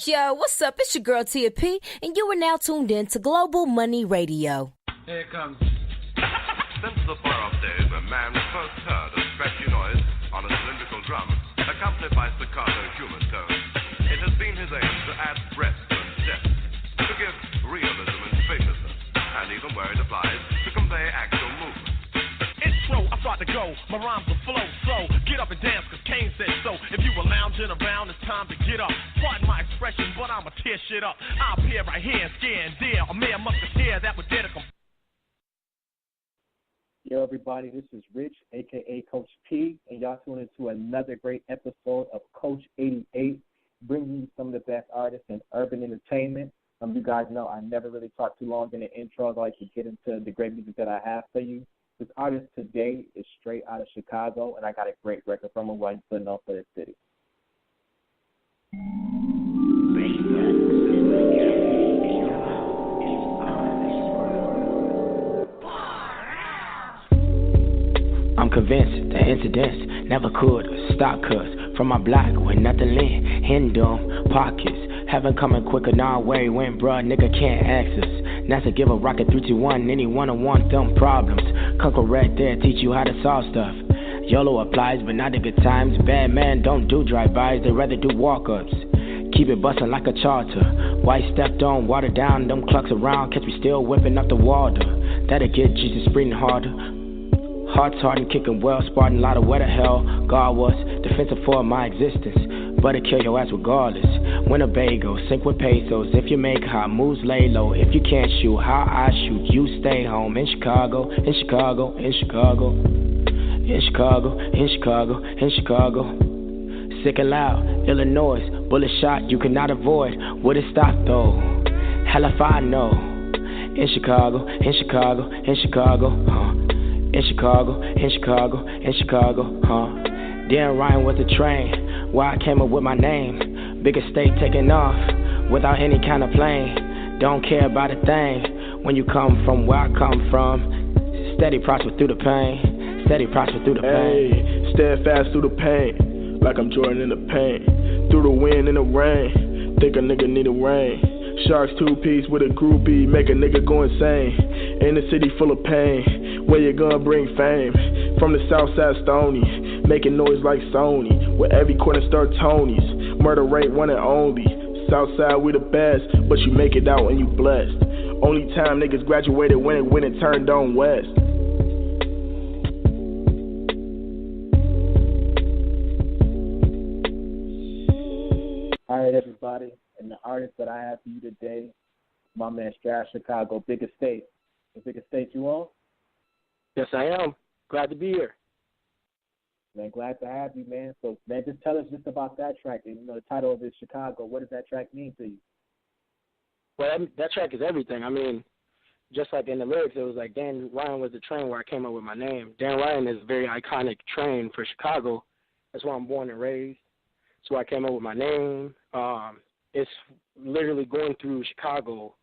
Yo, what's up? It's your girl Tia P, and you are now tuned in to Global Money Radio. Here it comes. Since the far-off days when man first heard a scratchy noise on a cylindrical drum, accompanied by staccato human tones, it has been his aim to add breadth and depth, to give realism and spaciousness, and even where it applies, to convey actual movement. Intro, I start to go, my rhymes will flow slow. Get up and dance, cause Kane said so. If you were lounging around, it's time to get up. Pardon my expression, but I'ma tear shit up. I'll appear right here and scare and dare a mere musketeer that would dare to come. Yo, everybody, this is Rich, a.k.a. Coach P, and y'all tune into another great episode of Coach 88, bringing you some of the best artists in urban entertainment. You guys know I never really talk too long in the intros. I like to get into the great music that I have for you. This artist today is straight out of Chicago, and I got a great record from him while he's putting on for the city. I'm convinced the incidents never could stop cuz from my block with nothing in Hindum pockets. Haven't coming quicker, nah, where he went, bruh, nigga can't access. NASA give a rocket 321, any one-on-one them problems. Conquer right there, teach you how to solve stuff. YOLO applies, but not the good times. Bad man don't do drive-bys, they rather do walk-ups. Keep it bustin' like a charter. White stepped on, water down, them clucks around, catch me still whipping up the water. That'll get Jesus breathing harder. Hearts hardened, kicking well, sparting a lot of where the hell God was. Defensive for my existence, but it kill your ass regardless. Winnebago, sink with pesos. If you make hot moves, lay low. If you can't shoot how I shoot, you stay home. In Chicago, in Chicago, in Chicago, in Chicago, in Chicago, in Chicago. Sick and loud, Illinois, bullet shot you cannot avoid. Would it stop though? Hell if I know. In Chicago, in Chicago, in Chicago, in Chicago, in Chicago, in Chicago, Dan Ryan was the train where I came up with my name. Biggastate taking off without any kind of plane. Don't care about a thing when you come from where I come from. Steady prosper through the pain. Steady prosper through the pain. Hey, steadfast through the pain, like I'm Jordan in the paint. Through the wind and the rain, think a nigga need a rain. Sharks two-piece with a groupie, make a nigga go insane. In a city full of pain, where you gonna bring fame? From the south side Stony, making noise like Sony. Where every corner start Tony's, murder rate one and only. South side we the best, but you make it out and you blessed. Only time niggas graduated when it went and turned on west. All right, everybody, and the artist that I have for you today, my man Straight Chicago, Biggastate. Biggastate, you on? Yes, I am. Glad to be here. Man, glad to have you, man. So, man, just tell us just about that track. And, the title of it is Chicago. What does that track mean to you? Well, that track is everything. I mean, just like in the lyrics, it was like Dan Ryan was the train where I came up with my name. Dan Ryan is a very iconic train for Chicago. That's where I'm born and raised. That's where I came up with my name. It's literally going through Chicago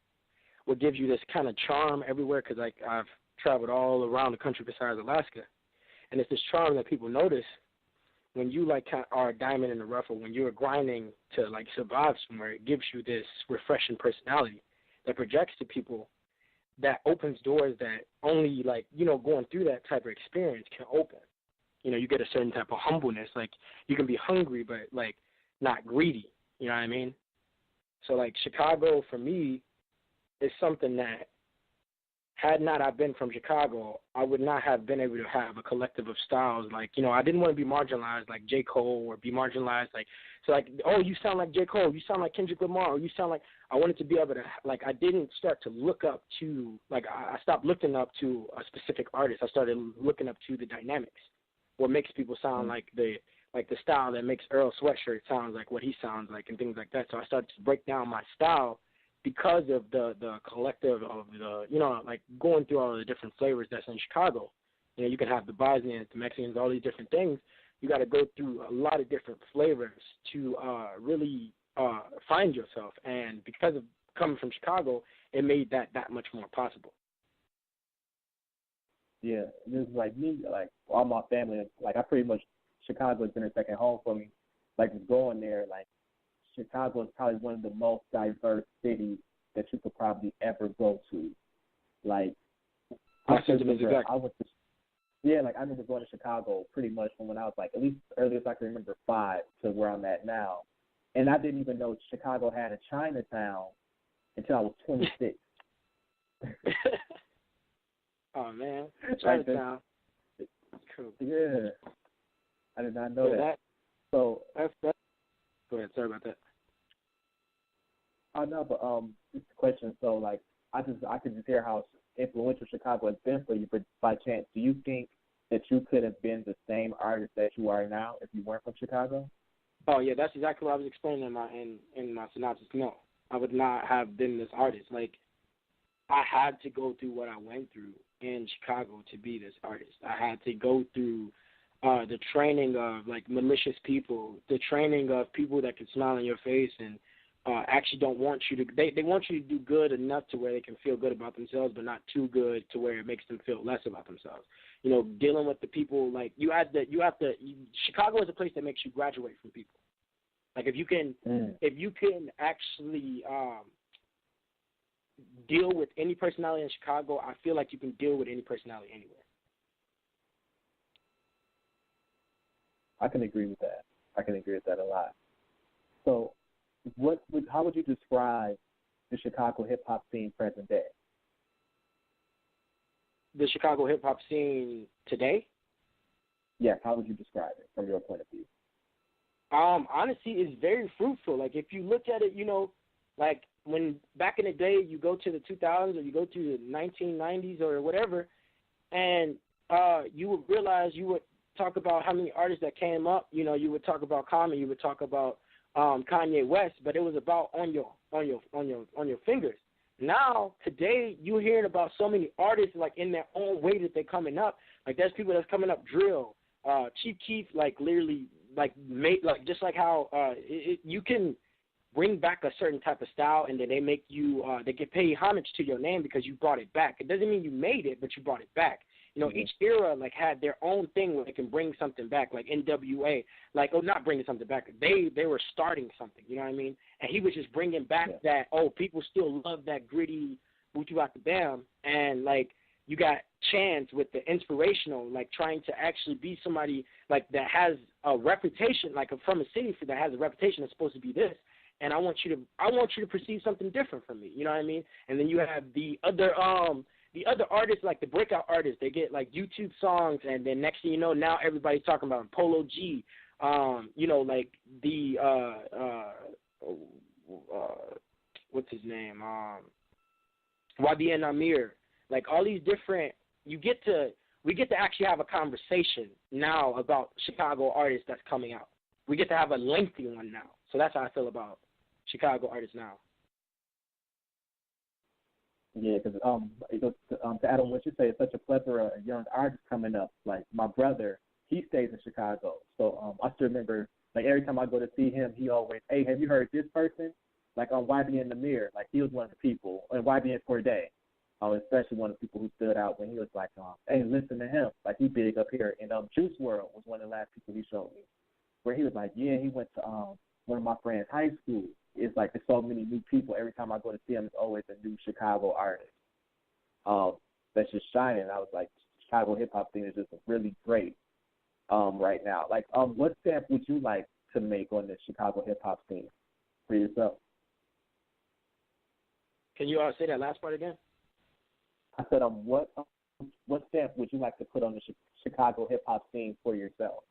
will give you this kind of charm everywhere because I've traveled all around the country besides Alaska. And it's this charm that people notice when you are a diamond in the rough or when you're grinding to survive somewhere. It gives you this refreshing personality that projects to people, that opens doors that only going through that type of experience can open. You get a certain type of humbleness. You can be hungry but not greedy. You know what I mean? So Chicago for me is something that had not I been from Chicago, I would not have been able to have a collective of styles. I didn't want to be marginalized like J. Cole or be marginalized oh, you sound like J. Cole, you sound like Kendrick Lamar, or you sound like, I wanted to be able to, I didn't start to look up to, I stopped looking up to a specific artist. I started looking up to the dynamics, what makes people sound like the style that makes Earl Sweatshirt sound like what he sounds like and things like that. So I started to break down my style because of the collective of going through all the different flavors that's in Chicago. You can have the Bosnians, the Mexicans, all these different things. You got to go through a lot of different flavors to really find yourself. And because of coming from Chicago, it made that much more possible. Yeah, this is like me, all my family, I pretty much, Chicago's been a second home for me. Just going there, Chicago is probably one of the most diverse cities that you could probably ever go to. Like, I remember I remember going to Chicago pretty much from when I was like, at least earliest I can remember 5 to where I'm at now. And I didn't even know Chicago had a Chinatown until I was 26. Oh, man. Chinatown. Cool. Yeah. I did not know that. So that's go ahead. Sorry about that. I know, but just a question. So, like, I could just hear how influential Chicago has been for you. But by chance, do you think that you could have been the same artist that you are now if you weren't from Chicago? Oh yeah, that's exactly what I was explaining in my synopsis. No, I would not have been this artist. Like, I had to go through what I went through in Chicago to be this artist. I had to go through the training of, like, malicious people, the training of people that can smile in your face and actually don't want you to. They want you to do good enough to where they can feel good about themselves, but not too good to where it makes them feel less about themselves. You know, dealing with the people, like, Chicago is a place that makes you graduate from people. Like, if you can actually deal with any personality in Chicago, I feel like you can deal with any personality anywhere. I can agree with that. I can agree with that a lot. So, how would you describe the Chicago hip hop scene present day? The Chicago hip hop scene today? Yes, how would you describe it from your point of view? Honestly, it's very fruitful. Like, if you look at it, you know, like, when back in the day you go to the 2000s or you go to the 1990s or whatever, and you would realize, you would talk about how many artists that came up. You know, you would talk about Common, you would talk about Kanye West, but it was about on your fingers. Now, today, you're hearing about so many artists, like, in their own way that they're coming up. Like, there's people that's coming up, Drill, Chief Keef, like, literally, like, just like how you can bring back a certain type of style, and then they make you, they can pay homage to your name because you brought it back. It doesn't mean you made it, but you brought it back. You know, each era, like, had their own thing where they can bring something back, like NWA. Like, not bringing something back. They were starting something, you know what I mean? And he was just bringing back that, people still love that gritty Booty Rock the Bam. And, like, you got Chance with the inspirational, like, trying to actually be somebody, like, that has a reputation, like, from a city that has a reputation that's supposed to be this. And I want you to perceive something different from me, you know what I mean? And then you have the other artists, like the breakout artists, they get, like, YouTube songs, and then next thing you know, now everybody's talking about them. Polo G, you know, like the what's his name, YBN Amir, like, all these different. We get to actually have a conversation now about Chicago artists that's coming out. We get to have a lengthy one now. So that's how I feel about Chicago artists now. Yeah, because to add on what you say, it's such a plethora of young artists coming up. Like, my brother, he stays in Chicago, so I still remember, like, every time I go to see him, he always, hey, have you heard this person? Like, on YBN the Mirror, like, he was one of the people, and YBN for a day, especially one of the people who stood out when he was like, hey, listen to him, like, he big up here. And Juice WRLD was one of the last people he showed me, where he was like, yeah, he went to one of my friends' high school. It's like there's so many new people. Every time I go to see him, it's always a new Chicago artist that's just shining. I was like, Chicago hip hop thing is just really great right now. Like, what stamp would you like to make on the Chicago hip hop scene for yourself? Can you say that last part again? I said, what stamp would you like to put on the Chicago hip hop scene for yourself?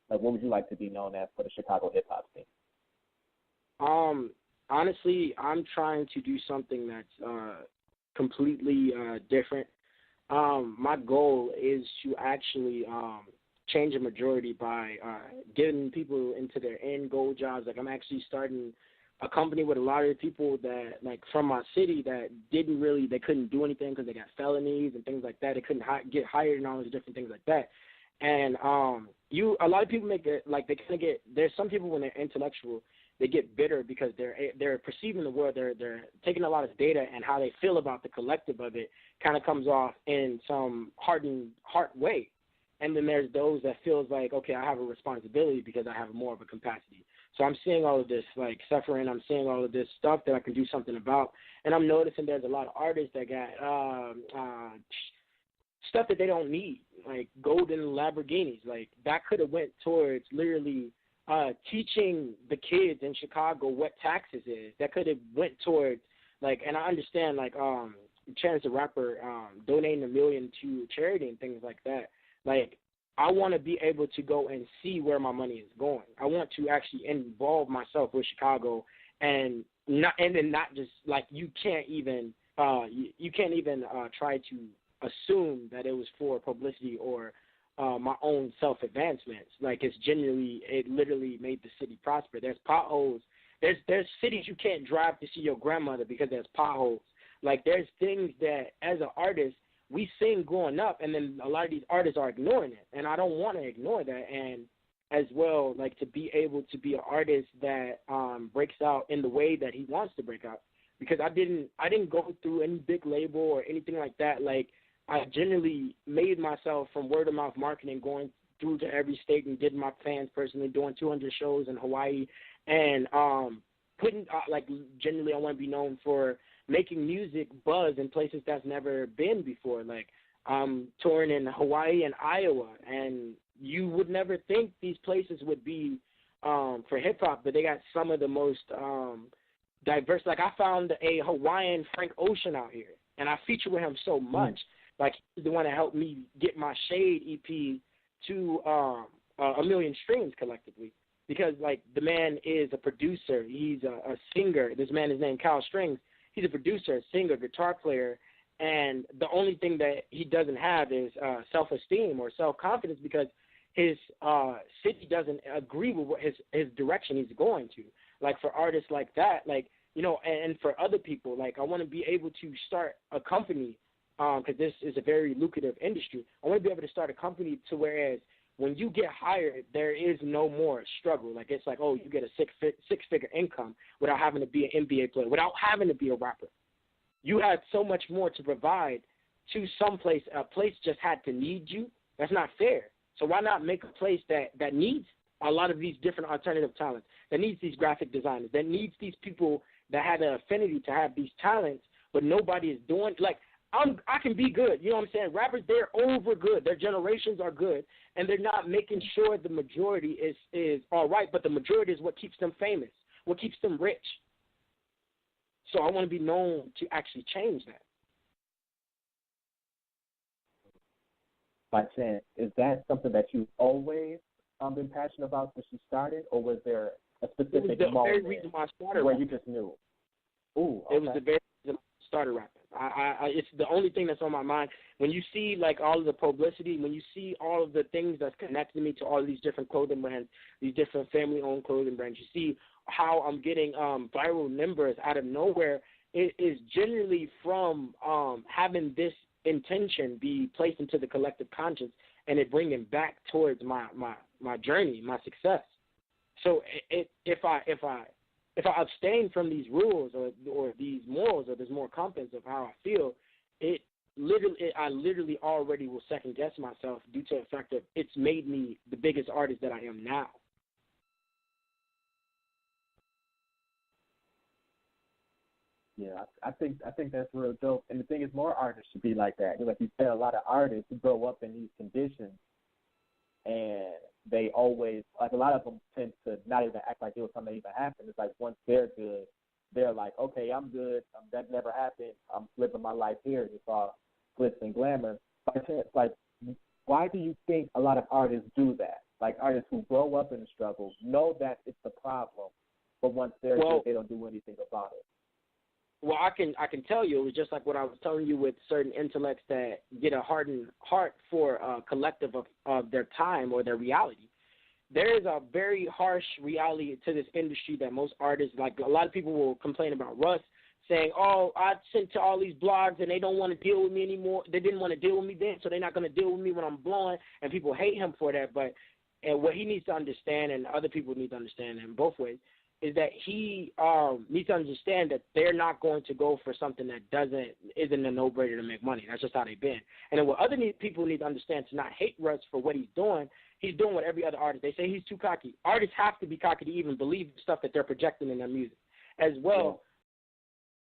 Like, what would you like to be known as for the Chicago hip hop scene? Honestly, I'm trying to do something that's completely different. My goal is to actually change a majority by getting people into their end goal jobs. Like, I'm actually starting a company with a lot of people that, like, from my city that they couldn't do anything because they got felonies and things like that. They couldn't get hired and all these different things like that. And a lot of people make it, like, they kind of get, there's some people when they're intellectual, they get bitter because they're perceiving the world, they're taking a lot of data, and how they feel about the collective of it kind of comes off in some hardened heart way. And then there's those that feels like, okay, I have a responsibility because I have more of a capacity. So I'm seeing all of this, like, suffering. I'm seeing all of this stuff that I can do something about. And I'm noticing there's a lot of artists that got stuff that they don't need, like golden Lamborghinis. Like, that could have went towards literally teaching the kids in Chicago what taxes is. That could have went towards, like, and I understand, like, Chance the Rapper donating $1 million to charity and things like that. Like, I want to be able to go and see where my money is going. I want to actually involve myself with Chicago, and not just, like, you can't even try to assume that it was for publicity or my own self-advancements. Like, it literally made the city prosper. There's potholes. There's cities you can't drive to see your grandmother because there's potholes. Like, there's things that, as an artist, we sing growing up, and then a lot of these artists are ignoring it, and I don't want to ignore that. And as well, like, to be able to be an artist that breaks out in the way that he wants to break out, because I didn't go through any big label or anything like that. Like, I generally made myself from word of mouth marketing, going through to every state and did my fans personally, doing 200 shows in Hawaii, and putting like, generally I want to be known for making music buzz in places that's never been before. Like, touring in Hawaii and Iowa, and you would never think these places would be for hip-hop, but they got some of the most diverse. Like, I found a Hawaiian Frank Ocean out here, and I feature with him so much. Like, he's the one that helped me get my Shade EP to 1 million streams collectively, because, like, the man is a producer. He's a singer. This man is named Kyle Strings. He's a producer, a singer, guitar player, and the only thing that he doesn't have is self-esteem or self-confidence, because his city doesn't agree with what his direction he's going to. Like, for artists like that, like, you know, and for other people, like, I want to be able to start a company, because this is a very lucrative industry. I want to be able to start a company to whereas when you get hired, there is no more struggle. Like, it's like, oh, you get a six-figure income without having to be an NBA player, without having to be a rapper. You had so much more to provide to some place. A place just had to need you. That's not fair. So why not make a place that needs a lot of these different alternative talents, that needs these graphic designers, that needs these people that had an affinity to have these talents, but nobody is doing, like, I can be good. You know what I'm saying? Rappers, they're over good. Their generations are good, and they're not making sure the majority is all right, but the majority is what keeps them famous, what keeps them rich. So I want to be known to actually change that. By chance, is that something that you've always been passionate about since you started, or was there a specific moment very reason why I started where rapping. You just knew? Ooh, okay. It was the very reason I started rapping. It's the only thing that's on my mind. When you see, like, all of the publicity, when you see all of the things that's connected me to all of these different clothing brands, these different family-owned clothing brands, you see how I'm getting viral numbers out of nowhere. It is generally from having this intention be placed into the collective conscience and it bringing back towards my journey, my success. So if I abstain from these rules or these morals or this moral compass of how I feel, I literally already will second guess myself due to the fact that it's made me the biggest artist that I am now. Yeah, I think that's real dope. And the thing is, more artists should be like that. Like you said, a lot of artists who grow up in these conditions, and they always, like, a lot of them tend to not even act like it was something that even happened. It's like once they're good, they're like, okay, I'm good. That never happened. I'm living my life here. It's all glitz and glamour. But it's like, why do you think a lot of artists do that? Like, artists who grow up in the struggle know that it's a problem, but once they're good, they don't do anything about it. Well, I can tell you, it was just like what I was telling you with certain intellects that get a hardened heart for a collective of their time or their reality. There is a very harsh reality to this industry that most artists, like, a lot of people will complain about Russ, saying, oh, I sent to all these blogs and they don't want to deal with me anymore. They didn't want to deal with me then, so they're not going to deal with me when I'm blowing, and people hate him for that. But and what he needs to understand, and other people need to understand in both ways, is that he needs to understand that they're not going to go for something that isn't a no-brainer to make money. That's just how they've been. And then what other people need to understand, to not hate Russ for what he's doing, He's doing what every other artist. They say he's too cocky. Artists have to be cocky to even believe the stuff that they're projecting in their music. As well,